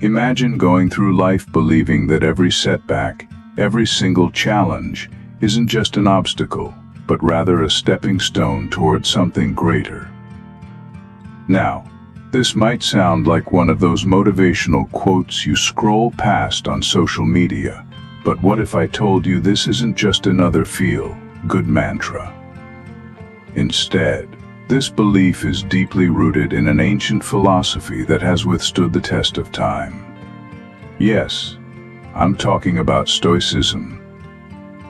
Imagine going through life believing that every setback, every single challenge, isn't just an obstacle, but rather a stepping stone toward something greater. Now, this might sound like one of those motivational quotes you scroll past on social media, but what if I told you this isn't just another feel-good mantra? Instead, this belief is deeply rooted in an ancient philosophy that has withstood the test of time. Yes, I'm talking about Stoicism,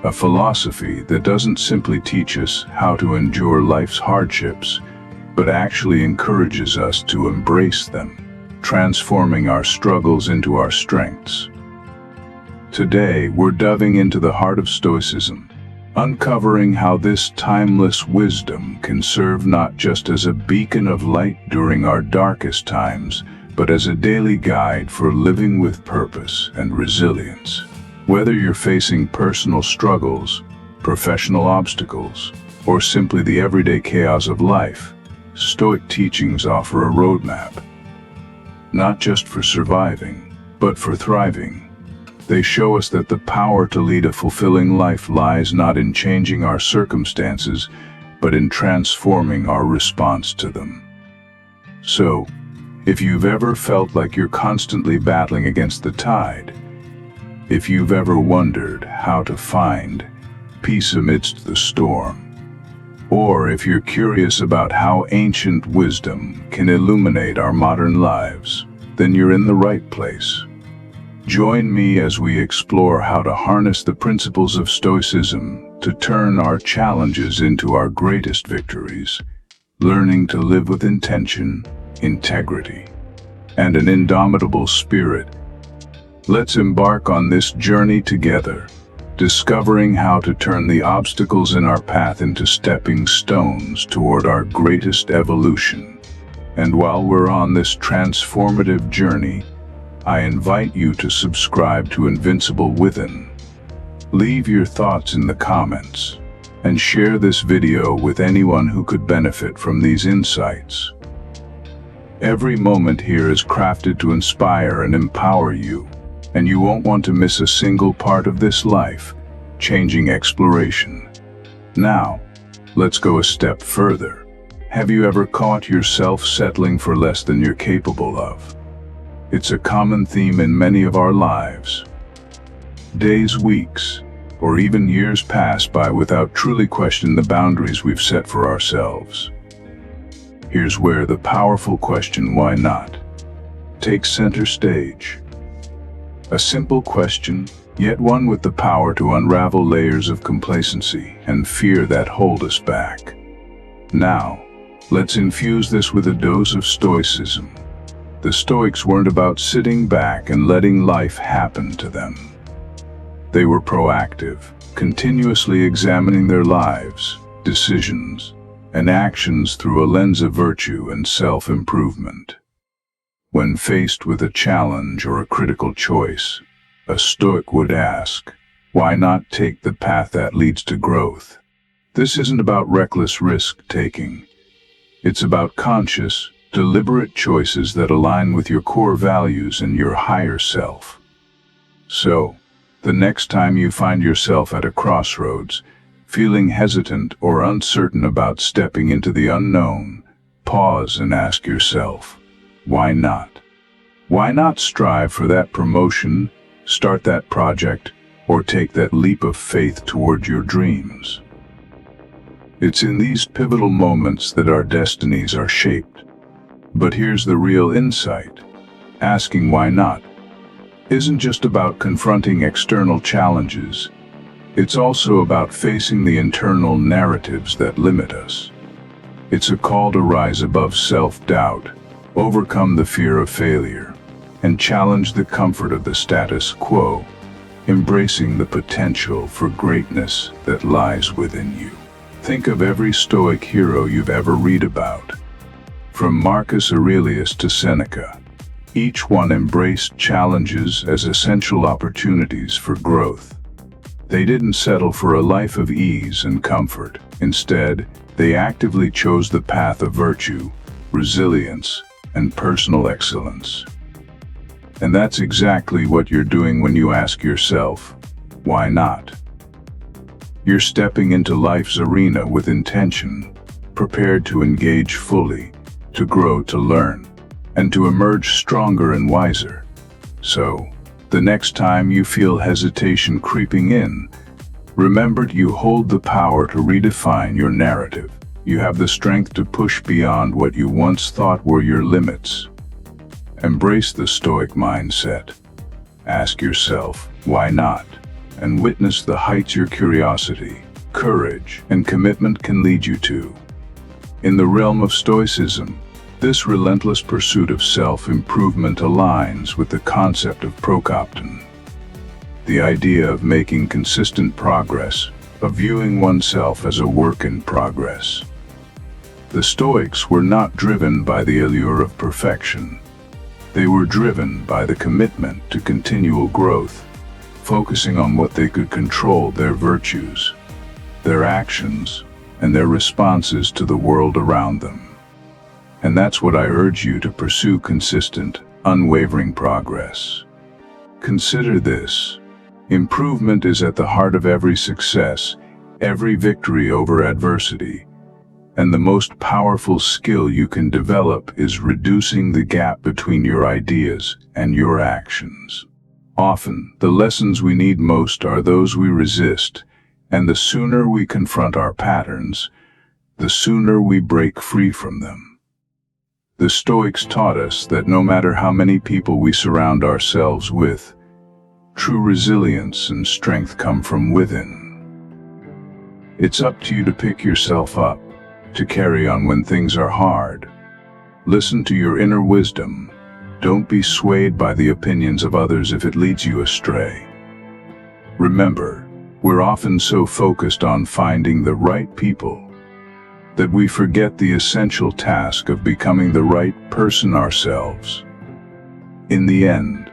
a philosophy that doesn't simply teach us how to endure life's hardships, but actually encourages us to embrace them, transforming our struggles into our strengths. Today, we're diving into the heart of Stoicism, uncovering how this timeless wisdom can serve not just as a beacon of light during our darkest times, but as a daily guide for living with purpose and resilience. Whether you're facing personal struggles, professional obstacles, or simply the everyday chaos of life, Stoic teachings offer a roadmap, not just for surviving, but for thriving. They show us that the power to lead a fulfilling life lies not in changing our circumstances, but in transforming our response to them. So, if you've ever felt like you're constantly battling against the tide, if you've ever wondered how to find peace amidst the storm, or if you're curious about how ancient wisdom can illuminate our modern lives, then you're in the right place. Join me as we explore how to harness the principles of Stoicism to turn our challenges into our greatest victories, learning to live with intention, integrity, and an indomitable spirit. Let's embark on this journey together, discovering how to turn the obstacles in our path into stepping stones toward our greatest evolution. And while we're on this transformative journey, I invite you to subscribe to Invincible Within. Leave your thoughts in the comments, and share this video with anyone who could benefit from these insights. Every moment here is crafted to inspire and empower you, and you won't want to miss a single part of this life-changing exploration. Now, let's go a step further. Have you ever caught yourself settling for less than you're capable of? It's a common theme in many of our lives. Days, weeks, or even years pass by without truly questioning the boundaries we've set for ourselves. Here's where the powerful question, why not, takes center stage. A simple question, yet one with the power to unravel layers of complacency and fear that hold us back. Now, let's infuse this with a dose of Stoicism. The Stoics weren't about sitting back and letting life happen to them. They were proactive, continuously examining their lives, decisions, and actions through a lens of virtue and self-improvement. When faced with a challenge or a critical choice, a Stoic would ask, why not take the path that leads to growth? This isn't about reckless risk-taking. It's about conscious, deliberate choices that align with your core values and your higher self. So, the next time you find yourself at a crossroads, feeling hesitant or uncertain about stepping into the unknown, pause and ask yourself, why not? Why not strive for that promotion, start that project, or take that leap of faith toward your dreams? It's in these pivotal moments that our destinies are shaped. But here's the real insight. Asking why not isn't just about confronting external challenges. It's also about facing the internal narratives that limit us. It's a call to rise above self-doubt, overcome the fear of failure, and challenge the comfort of the status quo, embracing the potential for greatness that lies within you. Think of every Stoic hero you've ever read about. From Marcus Aurelius to Seneca, each one embraced challenges as essential opportunities for growth. They didn't settle for a life of ease and comfort. Instead, they actively chose the path of virtue, resilience, and personal excellence. And that's exactly what you're doing when you ask yourself, why not? You're stepping into life's arena with intention, prepared to engage fully, to grow, to learn, and to emerge stronger and wiser. So, the next time you feel hesitation creeping in, remember you hold the power to redefine your narrative. You have the strength to push beyond what you once thought were your limits. Embrace the Stoic mindset. Ask yourself, why not? And witness the heights your curiosity, courage, and commitment can lead you to. In the realm of Stoicism, this relentless pursuit of self-improvement aligns with the concept of prokopton, the idea of making consistent progress, of viewing oneself as a work in progress. The Stoics were not driven by the allure of perfection. They were driven by the commitment to continual growth, focusing on what they could control: their virtues, their actions, and their responses to the world around them. And that's what I urge you to pursue: consistent, unwavering progress. Consider this: improvement is at the heart of every success, every victory over adversity. And the most powerful skill you can develop is reducing the gap between your ideas and your actions. Often, the lessons we need most are those we resist, and the sooner we confront our patterns, the sooner we break free from them. The Stoics taught us that no matter how many people we surround ourselves with, true resilience and strength come from within. It's up to you to pick yourself up, to carry on when things are hard. Listen to your inner wisdom. Don't be swayed by the opinions of others if it leads you astray. Remember, we're often so focused on finding the right people that we forget the essential task of becoming the right person ourselves. In the end,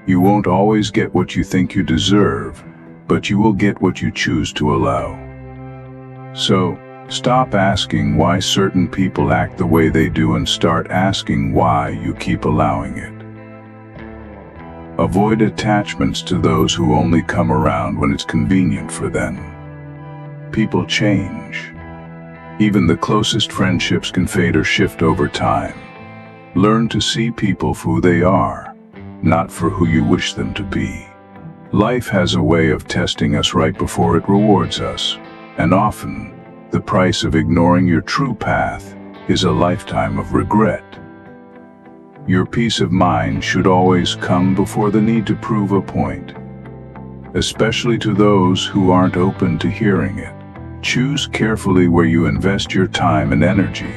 you won't always get what you think you deserve, but you will get what you choose to allow. So, stop asking why certain people act the way they do and start asking why you keep allowing it. Avoid attachments to those who only come around when it's convenient for them. People change. Even the closest friendships can fade or shift over time. Learn to see people for who they are, not for who you wish them to be. Life has a way of testing us right before it rewards us, and often, the price of ignoring your true path is a lifetime of regret. Your peace of mind should always come before the need to prove a point, especially to those who aren't open to hearing it. Choose carefully where you invest your time and energy.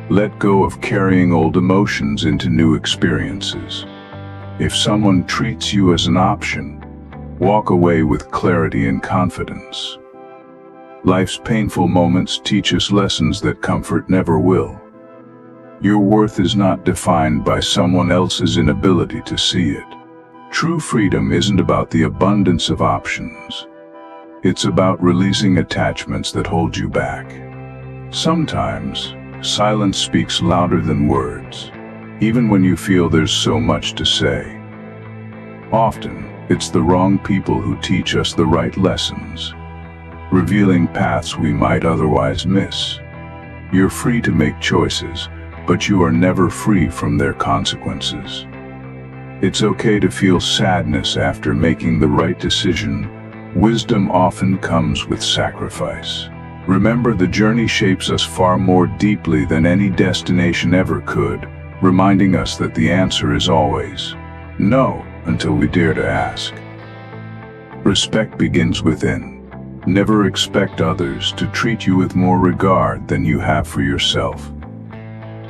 Let go of carrying old emotions into new experiences. If someone treats you as an option, walk away with clarity and confidence. Life's painful moments teach us lessons that comfort never will. Your worth is not defined by someone else's inability to see it. True freedom isn't about the abundance of options. It's about releasing attachments that hold you back. Sometimes, silence speaks louder than words, even when you feel there's so much to say. Often, it's the wrong people who teach us the right lessons, revealing paths we might otherwise miss. You're free to make choices, but you are never free from their consequences. It's okay to feel sadness after making the right decision. Wisdom often comes with sacrifice. Remember, the journey shapes us far more deeply than any destination ever could, reminding us that the answer is always no, until we dare to ask. Respect begins within. Never expect others to treat you with more regard than you have for yourself.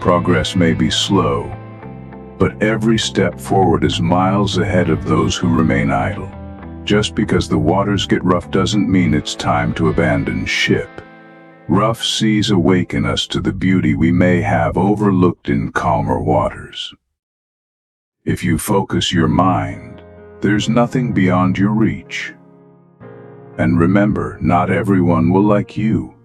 Progress may be slow, but every step forward is miles ahead of those who remain idle. Just because the waters get rough doesn't mean it's time to abandon ship. Rough seas awaken us to the beauty we may have overlooked in calmer waters. If you focus your mind, there's nothing beyond your reach. And remember, not everyone will like you,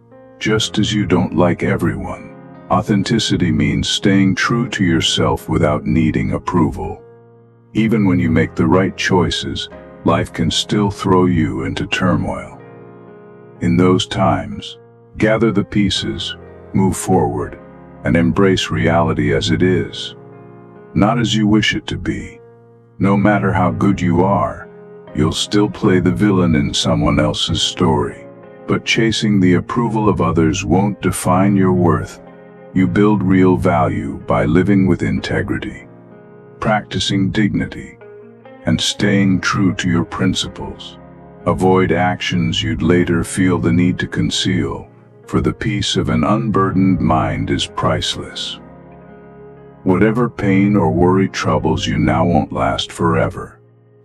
just as you don't like everyone. Authenticity means staying true to yourself without needing approval. Even when you make the right choices, life can still throw you into turmoil. In those times, gather the pieces, move forward, and embrace reality as it is, not as you wish it to be. No matter how good you are, you'll still play the villain in someone else's story. But chasing the approval of others won't define your worth. You build real value by living with integrity, practicing dignity, and staying true to your principles. Avoid actions you'd later feel the need to conceal, for the peace of an unburdened mind is priceless. Whatever pain or worry troubles you now won't last forever.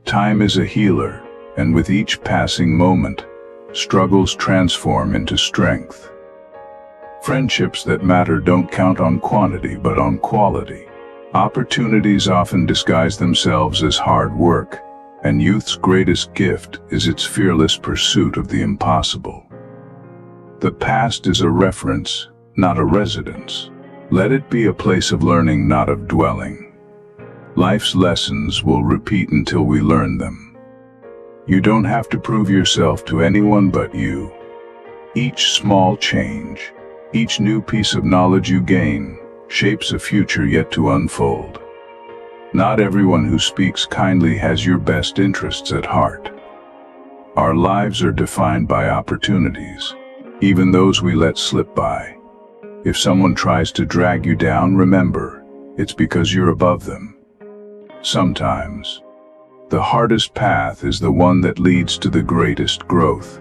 Time is a healer, and with each passing moment, struggles transform into strength. Friendships that matter don't count on quantity but on quality. Opportunities often disguise themselves as hard work, and youth's greatest gift is its fearless pursuit of the impossible. The past is a reference, not a residence. Let it be a place of learning, not of dwelling. Life's lessons will repeat until we learn them. You don't have to prove yourself to anyone but you. Each small change, each new piece of knowledge you gain, shapes a future yet to unfold. Not everyone who speaks kindly has your best interests at heart. Our lives are defined by opportunities, even those we let slip by. If someone tries to drag you down, remember, it's because you're above them. Sometimes, the hardest path is the one that leads to the greatest growth.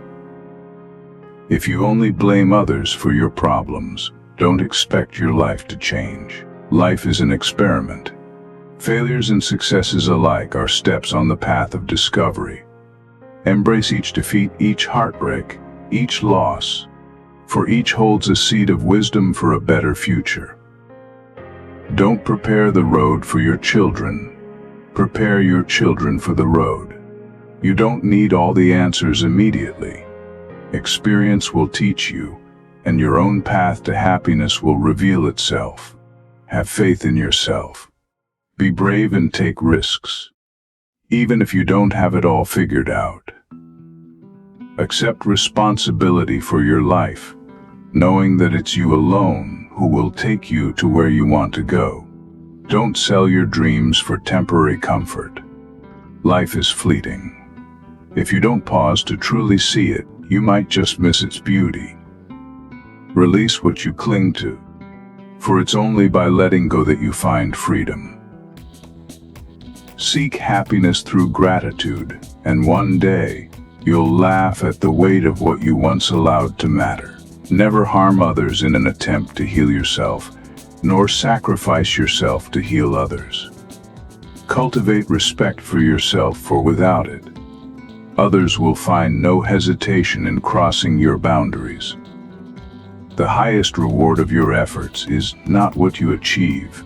If you only blame others for your problems, don't expect your life to change. Life is an experiment. Failures and successes alike are steps on the path of discovery. Embrace each defeat, each heartbreak, each loss, for each holds a seed of wisdom for a better future. Don't prepare the road for your children. Prepare your children for the road. You don't need all the answers immediately. Experience will teach you, and your own path to happiness will reveal itself. Have faith in yourself. Be brave and take risks, even if you don't have it all figured out. Accept responsibility for your life, knowing that it's you alone who will take you to where you want to go. Don't sell your dreams for temporary comfort. Life is fleeting. If you don't pause to truly see it, you might just miss its beauty. Release what you cling to, for it's only by letting go that you find freedom. Seek happiness through gratitude, and one day, you'll laugh at the weight of what you once allowed to matter. Never harm others in an attempt to heal yourself, nor sacrifice yourself to heal others. Cultivate respect for yourself, for without it, others will find no hesitation in crossing your boundaries. The highest reward of your efforts is not what you achieve,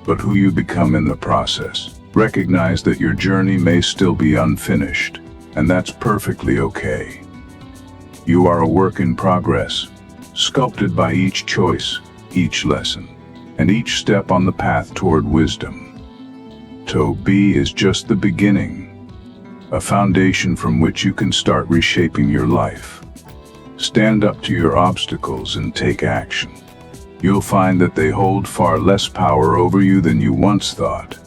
but who you become in the process. Recognize that your journey may still be unfinished, and that's perfectly okay. You are a work in progress, sculpted by each choice, each lesson, and each step on the path toward wisdom. To be is just the beginning, a foundation from which you can start reshaping your life. Stand up to your obstacles and take action. You'll find that they hold far less power over you than you once thought.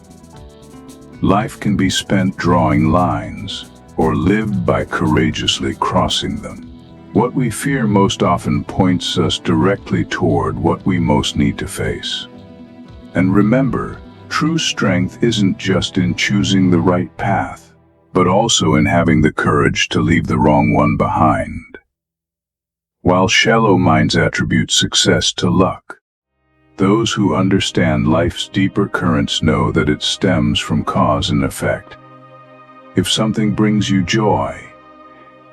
Life can be spent drawing lines, or lived by courageously crossing them. What we fear most often points us directly toward what we most need to face. And remember, true strength isn't just in choosing the right path, but also in having the courage to leave the wrong one behind. While shallow minds attribute success to luck, those who understand life's deeper currents know that it stems from cause and effect. If something brings you joy,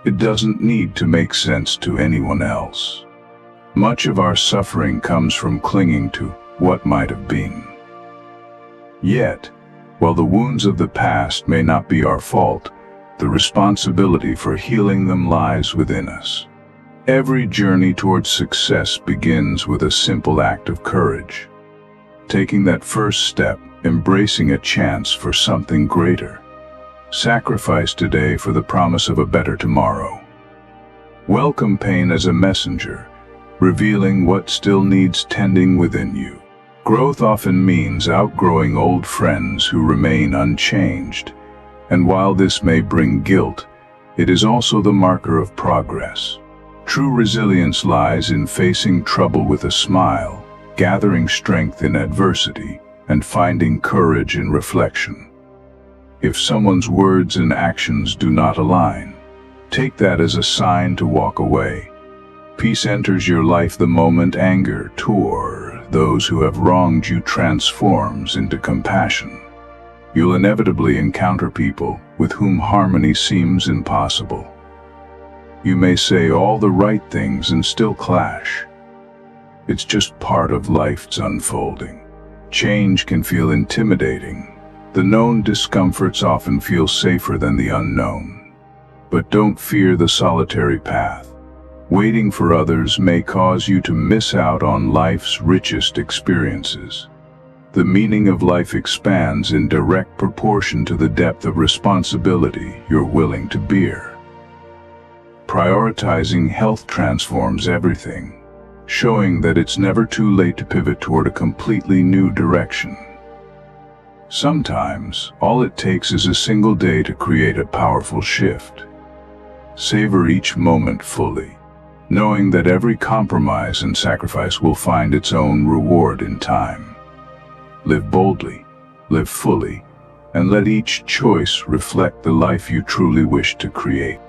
it doesn't need to make sense to anyone else. Much of our suffering comes from clinging to what might have been. Yet, while the wounds of the past may not be our fault, the responsibility for healing them lies within us. Every journey towards success begins with a simple act of courage. Taking that first step, embracing a chance for something greater. Sacrifice today for the promise of a better tomorrow. Welcome pain as a messenger, revealing what still needs tending within you. Growth often means outgrowing old friends who remain unchanged, and while this may bring guilt, it is also the marker of progress. True resilience lies in facing trouble with a smile, gathering strength in adversity, and finding courage in reflection. If someone's words and actions do not align, take that as a sign to walk away. Peace enters your life the moment anger toward those who have wronged you transforms into compassion. You'll inevitably encounter people with whom harmony seems impossible. You may say all the right things and still clash. It's just part of life's unfolding. Change can feel intimidating. The known discomforts often feel safer than the unknown. But don't fear the solitary path. Waiting for others may cause you to miss out on life's richest experiences. The meaning of life expands in direct proportion to the depth of responsibility you're willing to bear. Prioritizing health transforms everything, showing that it's never too late to pivot toward a completely new direction. Sometimes, all it takes is a single day to create a powerful shift. Savor each moment fully, knowing that every compromise and sacrifice will find its own reward in time. Live boldly, live fully, and let each choice reflect the life you truly wish to create.